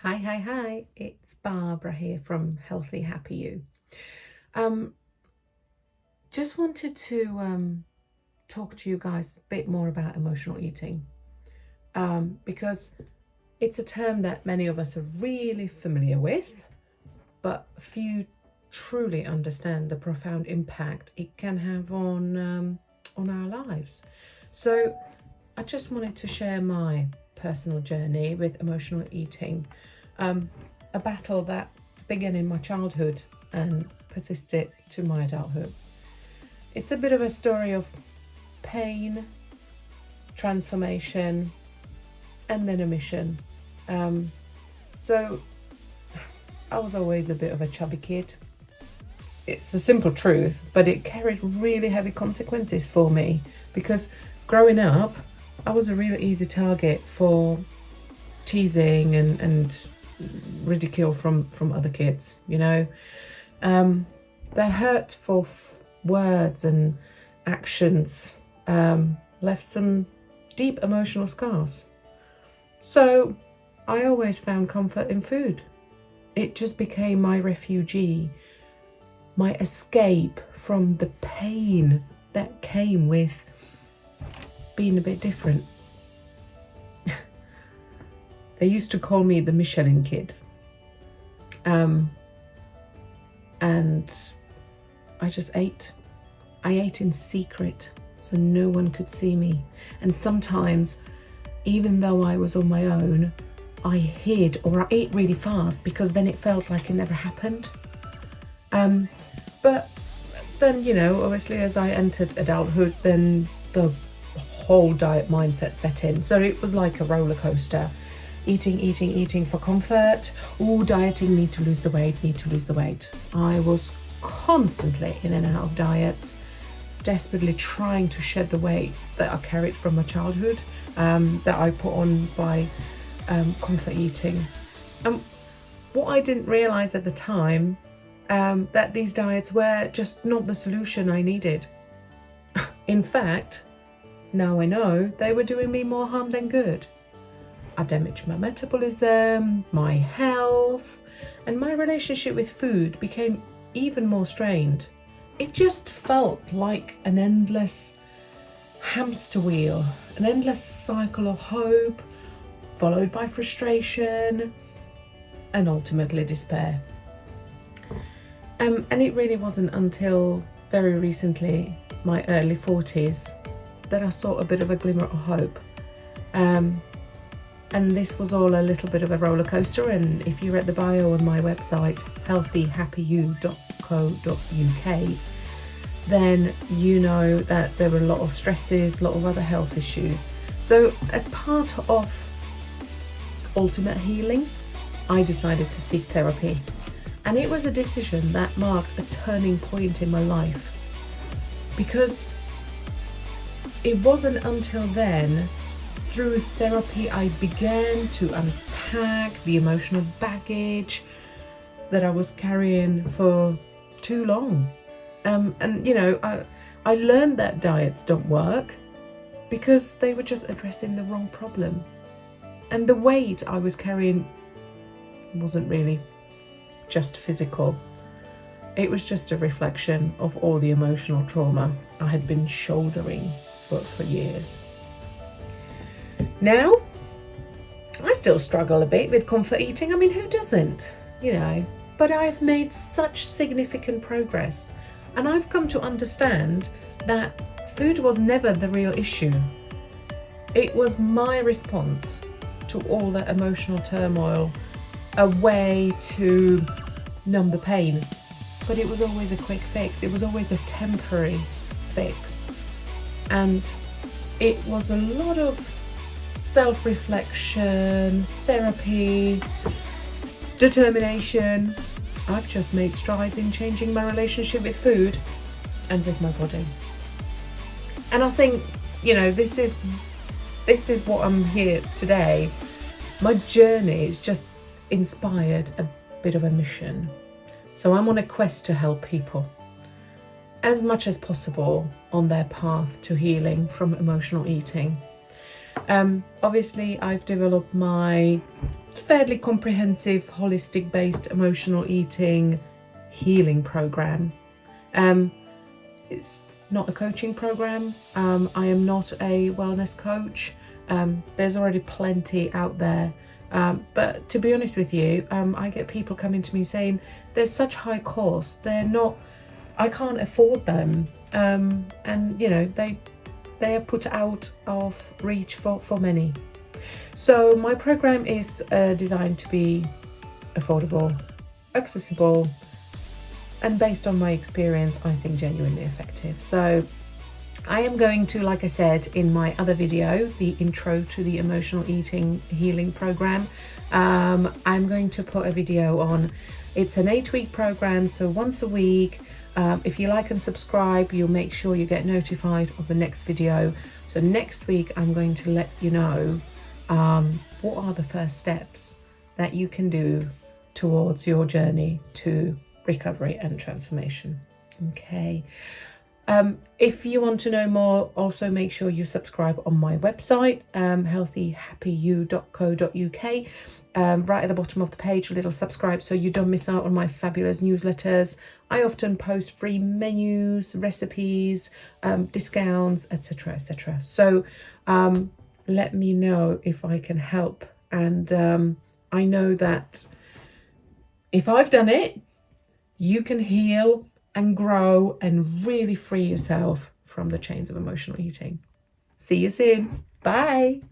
Hi, it's Barbara here from Healthy Happy You. Um, just wanted to talk to you guys a bit more about emotional eating because it's a term that many of us are really familiar with, but few truly understand the profound impact it can have on our lives. So I just wanted to share my personal journey with emotional eating, a battle that began in my childhood and persisted to my adulthood. It's a bit of a story of pain, transformation, and then a mission. So I was always a bit of a chubby kid. It's a simple truth, but it carried really heavy consequences for me because growing up, I was a real easy target for teasing and ridicule from other kids, Their hurtful words and actions left some deep emotional scars. So I always found comfort in food. It just became my refugee, my escape from the pain that came with being a bit different. They used to call me the Michelin Kid. And I just ate. I ate in secret so no one could see me. And sometimes, even though I was on my own, I hid or I ate really fast because then it felt like it never happened. But then, obviously as I entered adulthood, then the whole diet mindset set in. So it was like a roller coaster. Eating for comfort. Dieting, need to lose the weight. I was constantly in and out of diets, desperately trying to shed the weight that I carried from my childhood, that I put on by comfort eating. What I didn't realize at the time, that these diets were just not the solution I needed. In fact, now I know they were doing me more harm than good. I damaged my metabolism, my health, and my relationship with food became even more strained. It just felt like an endless hamster wheel, an endless cycle of hope, followed by frustration, and ultimately despair. And it really wasn't until very recently, my early 40s, that I saw a bit of a glimmer of hope. And this was all a little bit of a roller coaster. And if you read the bio on my website, healthyhappyu.co.uk, then you know that there were a lot of stresses, a lot of other health issues. So as part of ultimate healing, I decided to seek therapy. And it was a decision that marked a turning point in my life. Because it wasn't until then, through therapy, I began to unpack the emotional baggage that I was carrying for too long. I learned that diets don't work because they were just addressing the wrong problem. And the weight I was carrying wasn't really just physical. It was just a reflection of all the emotional trauma I had been shouldering for years. Now, I still struggle a bit with comfort eating. I mean, who doesn't? But I've made such significant progress, and I've come to understand that food was never the real issue. It was my response to all that emotional turmoil, a way to numb the pain. But it was always a quick fix. It was always a temporary fix. And it was a lot of self-reflection, therapy, determination. I've just made strides in changing my relationship with food and with my body. And I think, this is what I'm here today. My journey is just inspired a bit of a mission. So I'm on a quest to help people as much as possible on their path to healing from emotional eating. Obviously, I've developed my fairly comprehensive, holistic based emotional eating healing program. It's not a coaching program. I am not a wellness coach. There's already plenty out there. But to be honest with you, I get people coming to me saying there's such high costs. I can't afford them. And you know, they are put out of reach for many. So my program is designed to be affordable, accessible, and based on my experience, I think genuinely effective. So I am going to, like I said in my other video, the intro to the emotional eating healing program, I'm going to put a video on. It's an 8-week program, so once a week. If you like and subscribe, you'll make sure you get notified of the next video. So next week, I'm going to let you know what are the first steps that you can do towards your journey to recovery and transformation. Okay. If you want to know more, also make sure you subscribe on my website, healthyhappyu.co.uk. Right at the bottom of the page, a little subscribe so you don't miss out on my fabulous newsletters. I often post free menus, recipes, discounts, etc., etc. So let me know if I can help. And I know that if I've done it, you can heal and grow and really free yourself from the chains of emotional eating. See you soon. Bye.